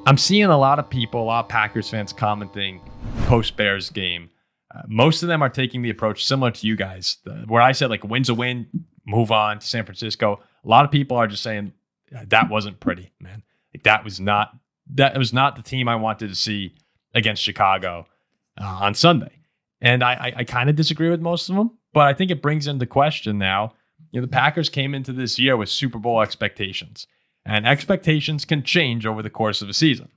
I'm seeing a lot of people, a lot of Packers fans commenting post-Bears game. Most of them are taking the approach similar to you guys, where I said, like, win's a win, move on to San Francisco. A lot of people are just saying, that wasn't pretty, man. Like, that was not the team I wanted to see against Chicago on Sunday. And I kind of disagree with most of them, but I think it brings into question now, the Packers came into this year with Super Bowl expectations. And expectations can change over the course of a season.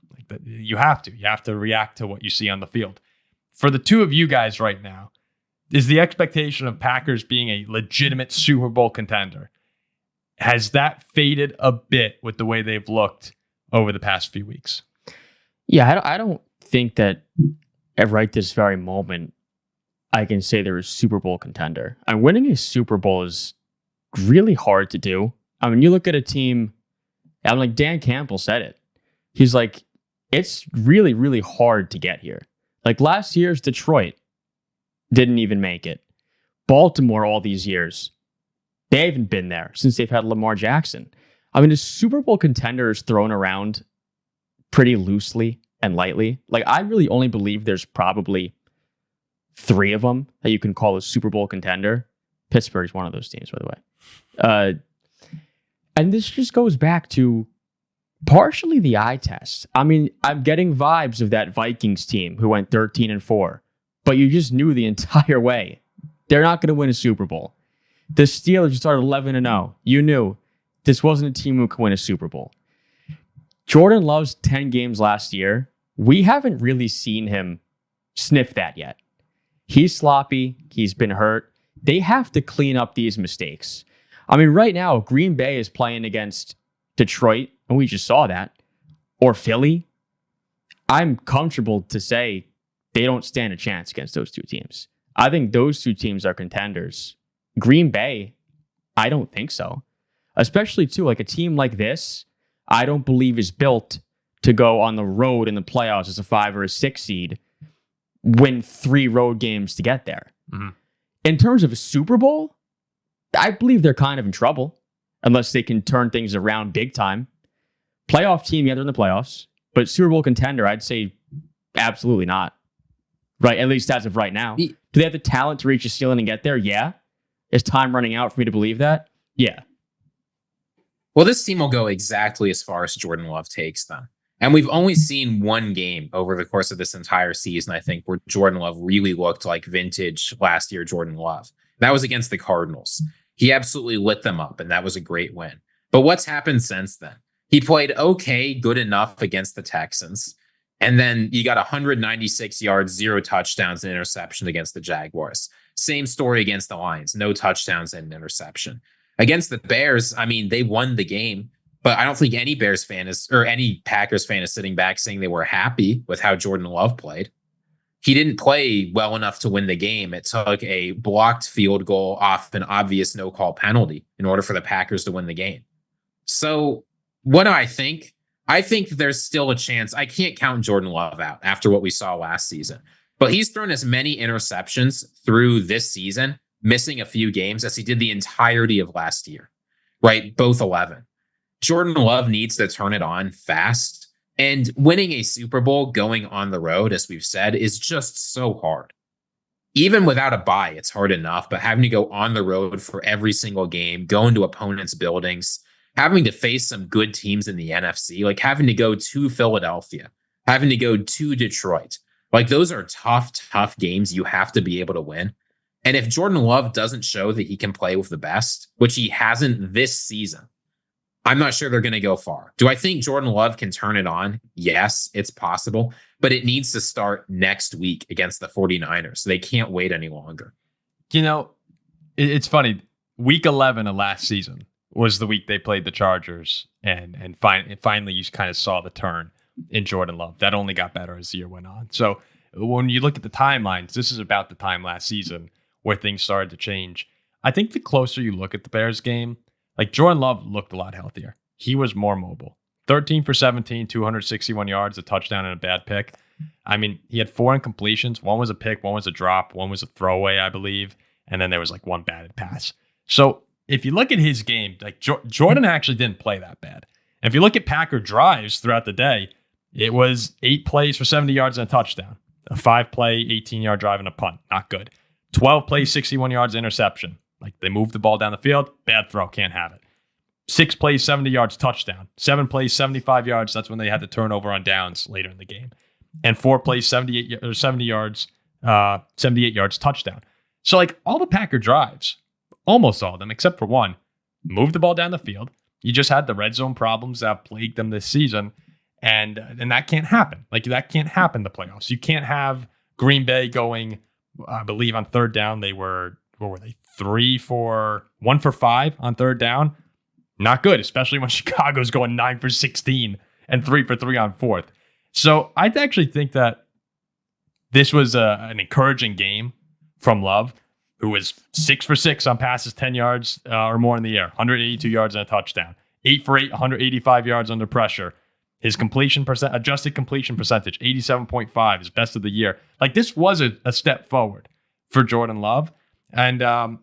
You have to react to what you see on the field. For the two of you guys right now, is the expectation of Packers being a legitimate Super Bowl contender, has that faded a bit with the way they've looked over the past few weeks? Yeah, I don't think that at right this very moment I can say they're a Super Bowl contender. And winning a Super Bowl is really hard to do. I mean, you look at a team, I'm like, Dan Campbell said it. He's like, it's really, really hard to get here. Like last year's Detroit didn't even make it. Baltimore all these years, they haven't been there since they've had Lamar Jackson. I mean, a Super Bowl contender is thrown around pretty loosely and lightly. Like I really only believe there's probably 3 of them that you can call a Super Bowl contender. Pittsburgh's one of those teams, by the way. And this just goes back to partially the eye test. I mean, I'm getting vibes of that Vikings team who went 13-4, but you just knew the entire way they're not going to win a Super Bowl. The Steelers started 11-0. You knew this wasn't a team who could win a Super Bowl. Jordan Love's 10 games last year, we haven't really seen him sniff that yet. He's sloppy. He's been hurt. They have to clean up these mistakes. I mean, right now, Green Bay is playing against Detroit, and we just saw that, or Philly. I'm comfortable to say they don't stand a chance against those two teams. I think those two teams are contenders. Green Bay, I don't think so. Especially, too, like a team like this, I don't believe is built to go on the road in the playoffs as a 5 or a 6 seed, win 3 road games to get there. Mm-hmm. In terms of a Super Bowl, I believe they're kind of in trouble unless they can turn things around big time. Playoff team, yeah, they're in the playoffs, but Super Bowl contender, I'd say absolutely not. Right, at least as of right now. Do they have the talent to reach a ceiling and get there? Yeah. Is time running out for me to believe that? Yeah. Well, this team will go exactly as far as Jordan Love takes them. And we've only seen one game over the course of this entire season, I think, where Jordan Love really looked like vintage last year Jordan Love. That was against the Cardinals. He absolutely lit them up, and that was a great win. But what's happened since then? He played okay, good enough against the Texans. And then you got 196 yards, 0 touchdowns, and interception against the Jaguars. Same story against the Lions. No touchdowns and an interception. Against the Bears, I mean, they won the game. But I don't think any Bears fan is, or any Packers fan is sitting back saying they were happy with how Jordan Love played. He didn't play well enough to win the game. It took a blocked field goal off an obvious no-call penalty in order for the Packers to win the game. So what do I think? I think there's still a chance. I can't count Jordan Love out after what we saw last season. But he's thrown as many interceptions through this season, missing a few games, as he did the entirety of last year, right? Both 11. Jordan Love needs to turn it on fast. And winning a Super Bowl going on the road, as we've said, is just so hard. Even without a bye, it's hard enough, but having to go on the road for every single game, go into opponents' buildings, having to face some good teams in the NFC, like having to go to Philadelphia, having to go to Detroit. Like those are tough games you have to be able to win. And if Jordan Love doesn't show that he can play with the best, which he hasn't this season, I'm not sure they're going to go far. Do I think Jordan Love can turn it on? Yes, it's possible, but it needs to start next week against the 49ers. They can't wait any longer. You know, it's funny. Week 11 of last season was the week they played the Chargers, and finally you kind of saw the turn in Jordan Love. That only got better as the year went on. So when you look at the timelines, this is about the time last season where things started to change. I think the closer you look at the Bears game, like Jordan Love looked a lot healthier. He was more mobile. 13 for 17, 261 yards, a touchdown and a bad pick. I mean, he had 4 incompletions. One was a pick, one was a drop, one was a throwaway, I believe. And then there was like one batted pass. So if you look at his game, like Jordan actually didn't play that bad. And if you look at Packer drives throughout the day, It was 8 plays for 70 yards and a touchdown. A 5-play, 18-yard drive and a punt. Not good. 12 plays, 61 yards, interception. Like, they moved the ball down the field. Bad throw. Can't have it. 6 plays, 70 yards, touchdown. 7 plays, 75 yards. That's when they had the turnover on downs later in the game. And 4 plays, 70 yards, 78 yards, touchdown. So, like, all the Packer drives, almost all of them, except for one, moved the ball down the field. You just had the red zone problems that plagued them this season. And that can't happen. Like, that can't happen in the playoffs. You can't have Green Bay going, I believe on third down, they were, what were they? 1 for 5 on third down. Not good, especially when Chicago's going 9 for 16 and 3 for 3 on fourth. So I actually think that this was an encouraging game from Love, who was 6 for 6 on passes 10 yards or more in the air, 182 yards and a touchdown, 8 for 8, 185 yards under pressure. His adjusted completion percentage, 87.5, his best of the year. Like, this was a step forward for Jordan Love. And I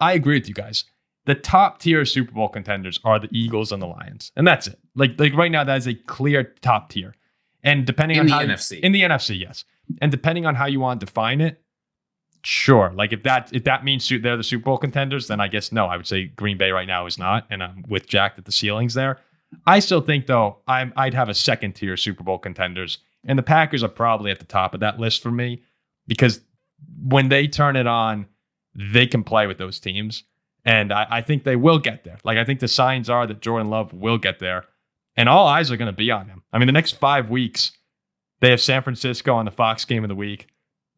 agree with you guys. The top tier Super Bowl contenders are the Eagles and the Lions. And that's it. Like right now, that is a clear top tier. And depending on how NFC. In the NFC, yes. And depending on how you want to define it, sure. Like, if that means they're the Super Bowl contenders, then I guess no. I would say Green Bay right now is not. And I'm with Jack that the ceiling's there. I still think, though, I'd have a second tier Super Bowl contenders. And the Packers are probably at the top of that list for me, because when they turn it on, they can play with those teams. And I think they will get there. Like, I think the signs are that Jordan Love will get there. And all eyes are going to be on him. I mean, the next 5 weeks, they have San Francisco on the Fox game of the week,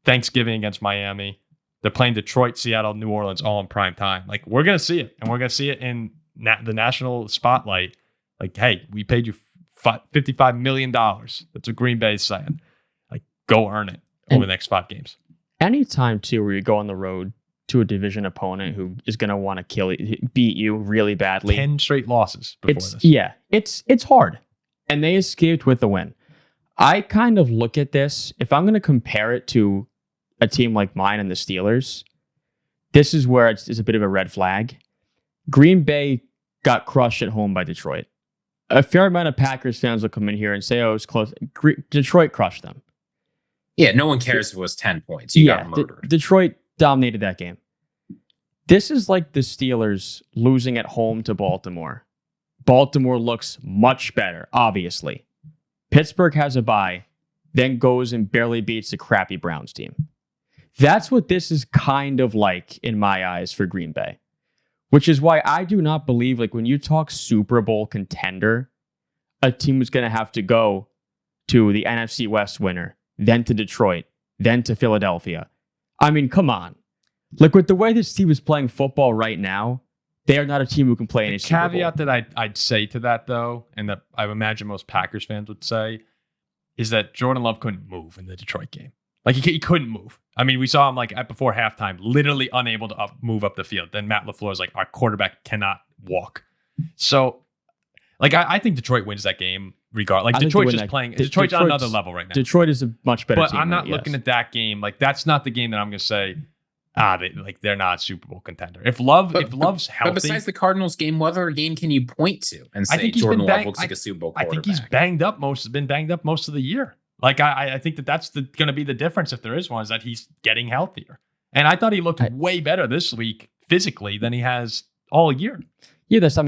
Thanksgiving against Miami. They're playing Detroit, Seattle, New Orleans, all in prime time. Like, we're going to see it. And we're going to see it in the national spotlight. Like, hey, we paid you $55 million. That's what Green Bay is saying. Like, go earn it over the next 5 games. Anytime, too, where you go on the road to a division opponent who is going to want to beat you really badly. 10 straight losses before this. Yeah, it's hard. And they escaped with the win. I kind of look at this, if I'm going to compare it to a team like mine and the Steelers, this is where it's a bit of a red flag. Green Bay got crushed at home by Detroit. A fair amount of Packers fans will come in here and say, oh, it was close. Detroit crushed them. Yeah, no one cares if it was 10 points. You got murdered. Detroit dominated that game. This is like the Steelers losing at home to Baltimore. Baltimore looks much better, obviously. Pittsburgh has a bye, then goes and barely beats a crappy Browns team. That's what this is kind of like in my eyes for Green Bay. Which is why I do not believe, like, when you talk Super Bowl contender, a team is going to have to go to the NFC West winner, then to Detroit, then to Philadelphia. I mean, come on. Like, with the way this team is playing football right now, they are not a team who can play in a Super Bowl. Caveat that I'd say to that, though, and that I imagine most Packers fans would say, is that Jordan Love couldn't move in the Detroit game. Like, he couldn't move. I mean, we saw him, like, before halftime, literally unable to move up the field. Then Matt LaFleur's like, our quarterback cannot walk. So, like, I think Detroit wins that game regardless. Like, Detroit's just playing. Detroit's on another level right now. Detroit is a much better team. But I'm not looking at that game. Like, that's not the game that I'm going to say, they're not a Super Bowl contender. If Love's healthy. But besides the Cardinals game, what other game can you point to and say Jordan Love looks like a Super Bowl quarterback? I think he's been banged up most of the year. Like, I think that's going to be the difference, if there is one, is that he's getting healthier. And I thought he looked way better this week physically than he has all year. Yeah, so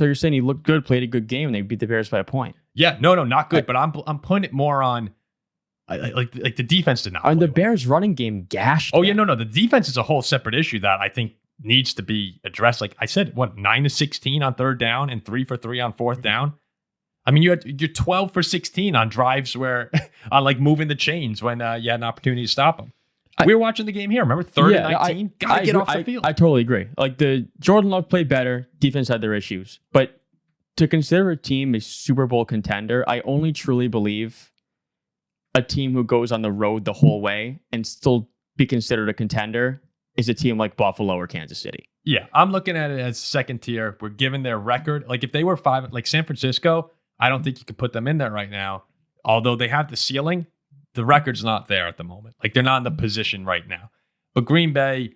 you're saying he looked good, played a good game, and they beat the Bears by a point. Yeah, no, not good. But I'm putting it more on like the defense did not. And the Bears' running game gashed. Oh, yeah, no. The defense is a whole separate issue that I think needs to be addressed. Like I said, 9 to 16 on third down and 3 for 3 on fourth down. I mean, you're 12 for 16 on drives where on like moving the chains when you had an opportunity to stop them. We were watching the game here. Remember, 3rd and 19? Gotta get off the field. I totally agree. Like, the Jordan Love played better. Defense had their issues. But to consider a team a Super Bowl contender, I only truly believe a team who goes on the road the whole way and still be considered a contender is a team like Buffalo or Kansas City. Yeah, I'm looking at it as second tier. We're given their record. Like, if they were 5, like San Francisco, I don't think you could put them in there right now. Although they have the ceiling, the record's not there at the moment. Like, they're not in the position right now. But Green Bay,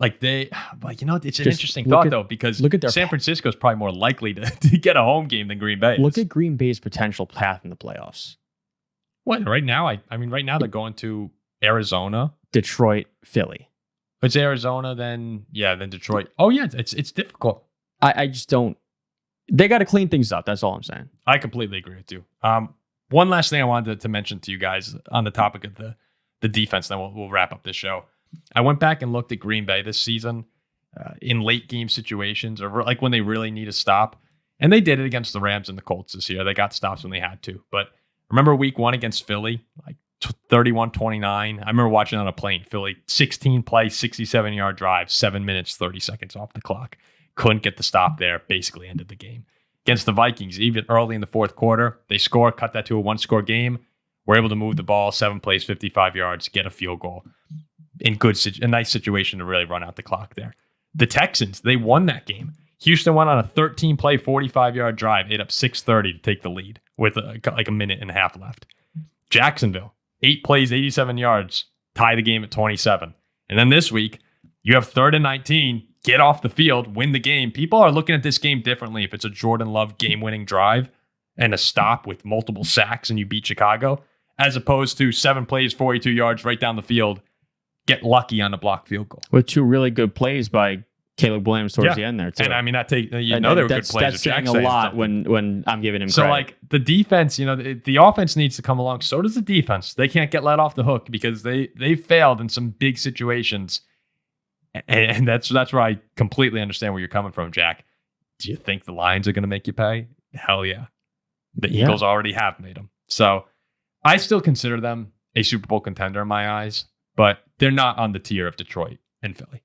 Like it's an Just interesting look thought at- though, because look at their San Francisco is probably more likely to get a home game than Green Bay. Look is. at Green Bay's potential path in the playoffs. What right now? I mean, right now they're going to Arizona. Detroit, Philly. If it's Arizona, then Detroit. Oh yeah, it's difficult. I just don't. They got to clean things up. That's all I'm saying. I completely agree with you. One last thing I wanted to mention to you guys on the topic of the defense, then we'll wrap up this show. I went back and looked at Green Bay this season in late game situations, or like when they really need a stop, and they did it against the Rams and the Colts this year. They got stops when they had to. But remember week 1 against Philly, like 31-29. I remember watching on a plane. Philly 16 play, 67-yard drive, 7 minutes 30 seconds off the clock. Couldn't get the stop there. Basically ended the game. Against the Vikings, even early in the fourth quarter, they score, cut that to a 1-score game. We're able to move the ball, 7 plays, 55 yards, get a field goal. In a nice situation to really run out the clock there. The Texans, they won that game. Houston went on a 13-play, 45-yard drive, ate up 6:30 to take the lead with like a minute and a half left. Jacksonville, 8 plays, 87 yards, tie the game at 27. And then this week, you have 3rd and 19, get off the field, win the game. People are looking at this game differently if it's a Jordan Love game-winning drive and a stop with multiple sacks and you beat Chicago, as opposed to 7 plays, 42 yards right down the field, get lucky on a blocked field goal. With 2 really good plays by Caleb Williams towards the end there too. And I mean, that they were good plays. That's saying a lot when I'm giving him so credit. like the defense, the offense needs to come along. So does the defense. They can't get let off the hook because they failed in some big situations. And that's where I completely understand where you're coming from, Jack. Do you think the Lions are going to make you pay? Hell yeah. The Eagles already have made them. So I still consider them a Super Bowl contender in my eyes, but they're not on the tier of Detroit and Philly.